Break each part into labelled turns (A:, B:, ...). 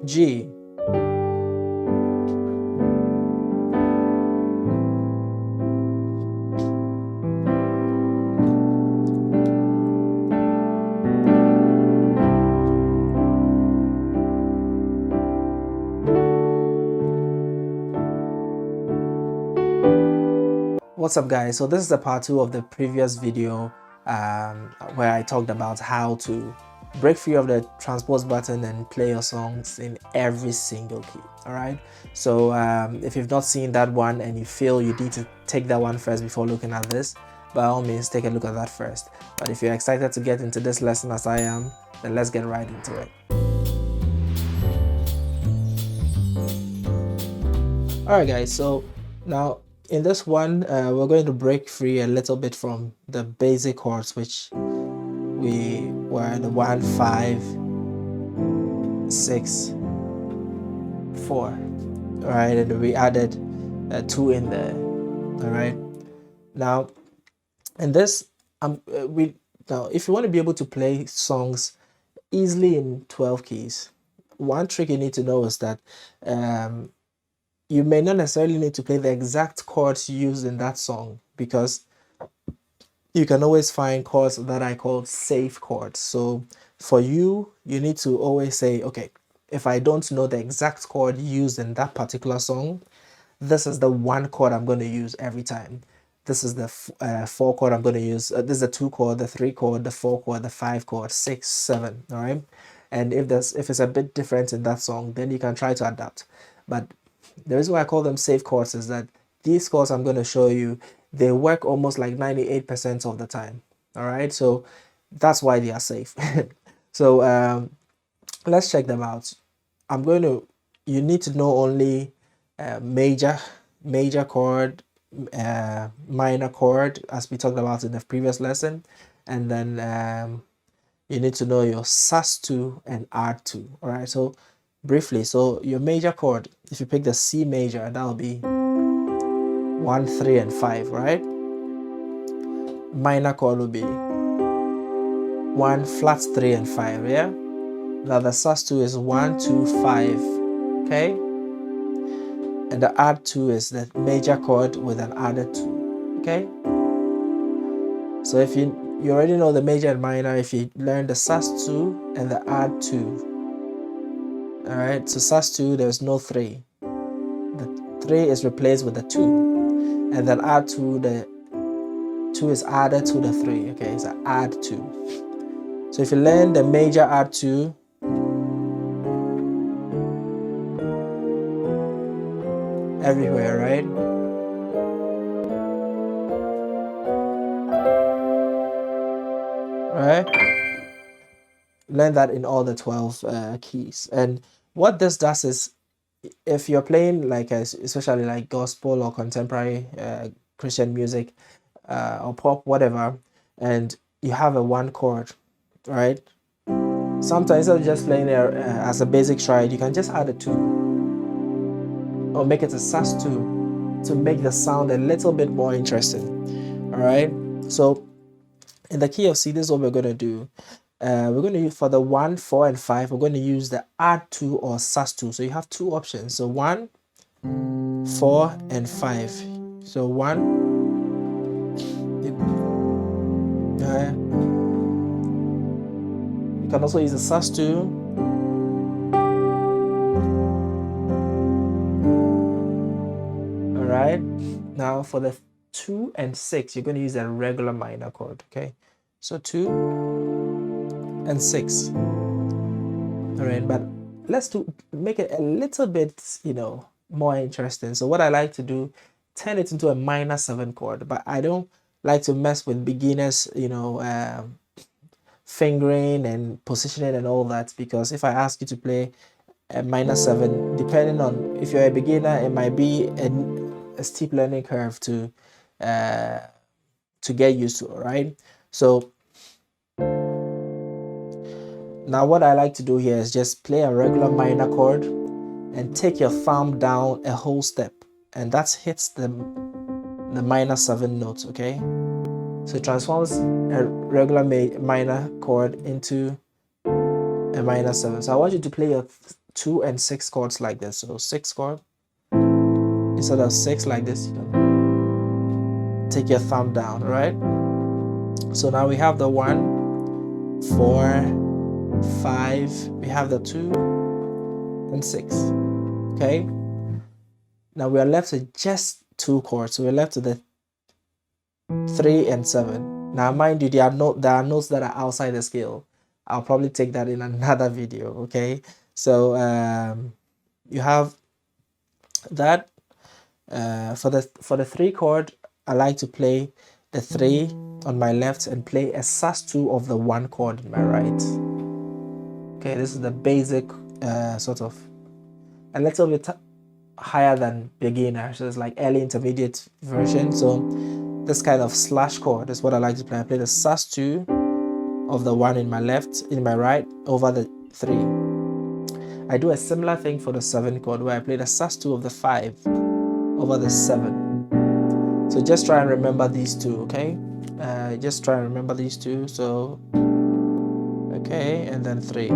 A: G, What's up, guys? So this is the part 2 of the previous video where I talked about how to break free of the transpose button and play your songs in every single key. All right, so if you've not seen that one and you feel you need to take that one first before looking at this, by all means take a look at that first. But if you're excited to get into this lesson as I am, then let's get right into it. All right, guys, so now in this one we're going to break free a little bit from the basic chords, which we were the 1 5 6 4. All right, and we added 2 in there. All right, now in this now if you want to be able to play songs easily in 12 keys, one trick you need to know is that you may not necessarily need to play the exact chords used in that song, because you can always find chords that I call safe chords. So for you need to always say, okay, if I don't know the exact chord used in that particular song, this is the one chord I'm going to use every time. This is the 4 chord I'm going to use. This is the 2 chord, the 3 chord, the 4 chord, the 5 chord, 6, 7. All right. And if it's a bit different in that song, then you can try to adapt. But the reason why I call them safe chords is that these chords I'm going to show you, they work almost like 98% of the time. All right, so that's why they are safe. So let's check them out. You need to know only major chord, minor chord, as we talked about in the previous lesson, and then you need to know your sus2 and r2. All right, so briefly, so your major chord, if you pick the C major, that'll be 1 3 and 5, right? Minor chord will be 1 flat 3 and 5, yeah? Now the sus2 is 1 2 5, okay? And the r2 is the major chord with an added 2, okay? So if you already know the major and minor, if you learn the sus2 and the add2, all right, so sus2, there's no 3. The 3 is replaced with the 2, and then r2, the 2 is added to the 3. Okay, so add 2. So if you learn the major r2, everywhere, right? Right? Learn that in all the 12 keys. And what this does is, if you're playing like especially like gospel or contemporary Christian music or pop, whatever, and you have a 1 chord, right? Sometimes instead of just playing it as a basic stride, you can just add a 2 or make it a sus2 to make the sound a little bit more interesting. All right, so in the key of C, this is what we're going to do. We're going to use, for the 1 4 and 5, we're going to use the add2 or sus2. So you have 2 options, so 1 4 and 5. So 1, you can also use the sus2. All right, now for the 2 and 6, you're going to use a regular minor chord. Okay, so 2 and 6. All right, but let's make it a little bit, more interesting. So what I like to do, turn it into a minor 7 chord, but I don't like to mess with beginners, fingering and positioning and all that, because if I ask you to play a minor 7, depending on if you're a beginner, it might be a steep learning curve to get used to. All right, so now what I like to do here is just play a regular minor chord and take your thumb down a whole step, and that hits the minor 7 notes. Okay, so it transforms a regular minor chord into a minor 7. So I want you to play your 2 and 6 chords like this. So 6 chord instead of 6 like this, you can take your thumb down, right? So now we have the 1, 4, 5, we have the 2 and 6. Okay, now we are left with just 2 chords. So we're left with the 3 and 7. Now mind you, there are notes that are outside the scale. I'll probably take that in another video. Okay, so you have that. For the 3 chord, I like to play the 3 on my left and play a sus2 of the 1 chord in my right. Okay, this is the basic sort of a little bit higher than beginner, so it's like early intermediate version. So this kind of slash chord is what I like to play. I play the sus2 of the 1 in my left, in my right, over the 3. I do a similar thing for the 7 chord, where I play the sus2 of the 5 over the 7. So just try and remember these two, okay? Just try and remember these two. So okay, and then 3.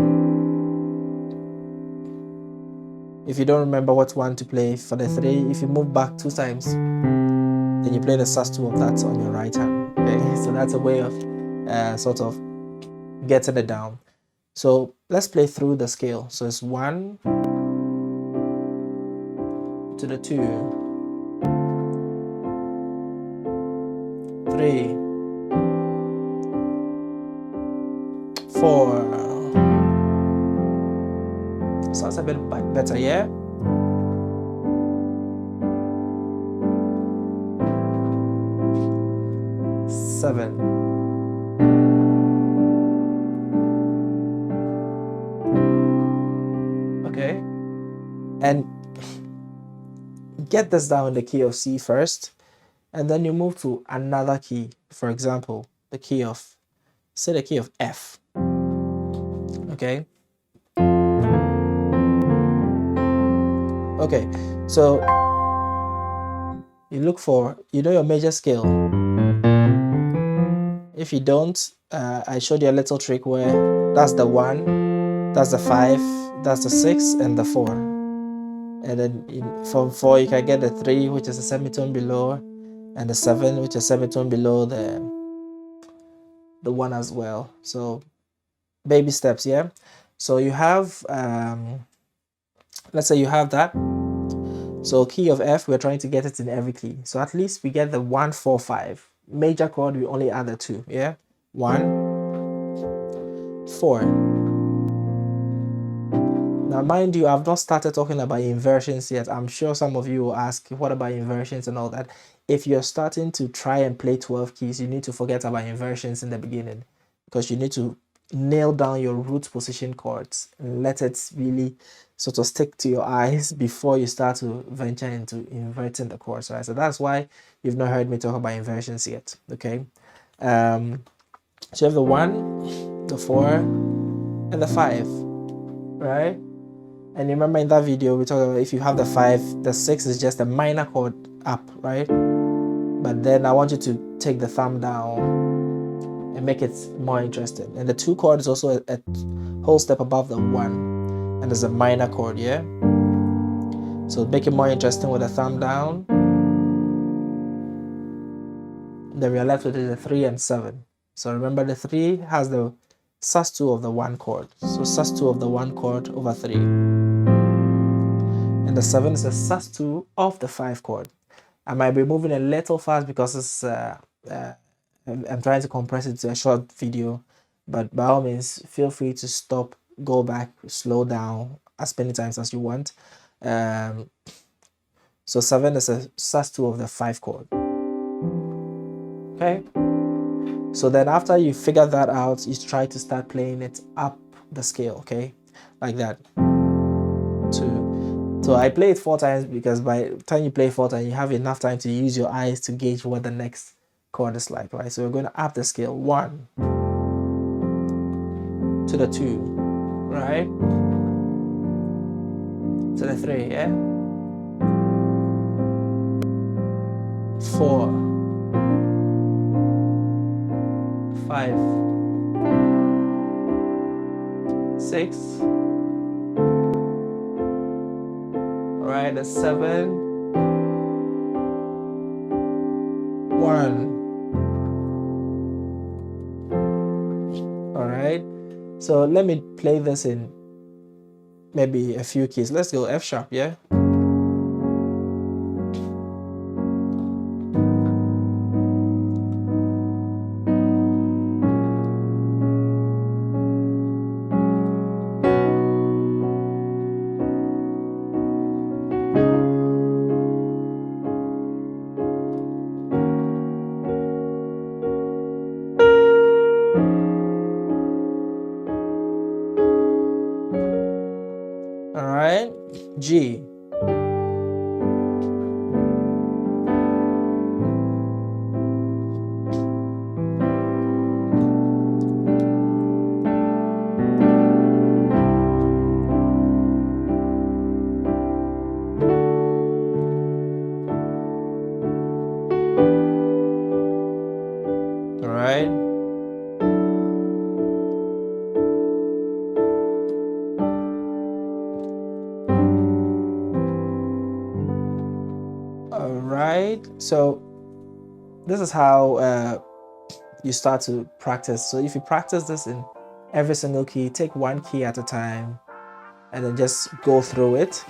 A: If you don't remember what one to play for the 3, if you move back 2 times, then you play the sus2 of that on your right hand. Okay, so that's a way of sort of getting it down. So let's play through the scale. So it's 1 to the 2, 3, 4. Sounds a bit better, yeah? Seven. Okay, and get this down in the key of C first, and then you move to another key. For example, the key of, say the key of F. Okay. Okay, so you look for, you know, your major scale. If you don't, I showed you a little trick where that's the 1, that's the 5, that's the 6, and the 4. And then from 4 you can get the 3, which is a semitone below, and the 7, which is a semitone below the 1 as well. So baby steps, yeah. So you have let's say you have that. So key of F, we're trying to get it in every key. So at least we get the 1, 4, 5. Major chord, we only add the 2, yeah. 1, 4. Now mind you, I've not started talking about inversions yet. I'm sure some of you will ask, what about inversions and all that? If you're starting to try and play 12 keys, you need to forget about inversions in the beginning, because you need to nail down your root position chords and let it really sort of stick to your eyes before you start to venture into inverting the chords, right? So that's why you've not heard me talk about inversions yet, okay? So you have the 1, the 4, and the 5, right? And remember in that video we talked about, if you have the 5, the 6 is just a minor chord up, right? But then I want you to take the thumb down and make it more interesting. And the 2 chord is also a whole step above the 1, and there's a minor chord, yeah? So make it more interesting with the thumb down. Then we are left with the 3 and 7. So remember, the 3 has the sus2 of the 1 chord. So sus2 of the 1 chord over 3. And the 7 is the sus2 of the 5 chord. I might be moving a little fast because it's I'm trying to compress it to a short video, but by all means feel free to stop, go back, slow down as many times as you want. So 7 is a sus2 of the 5 chord. Okay, so then after you figure that out, you try to start playing it up the scale, okay, like that. 2. So I play it 4 times because by the time you play 4 times, you have enough time to use your eyes to gauge what the next chord is like, right? So we're going to up the scale. 1 to the 2, right? To the 3, yeah? 4, 5, 6, right, a 7, 1. All right, so let me play this in maybe a few keys. Let's go F sharp, yeah. All right, G. All right. All right, so this is how you start to practice. So if you practice this in every single key, take one key at a time and then just go through it.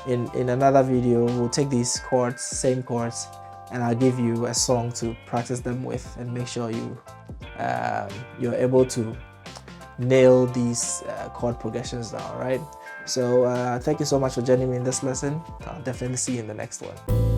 A: In another video, we'll take these chords, same chords, and I'll give you a song to practice them with and make sure you're able to nail these chord progressions down, right? So thank you so much for joining me in this lesson. I'll definitely see you in the next one.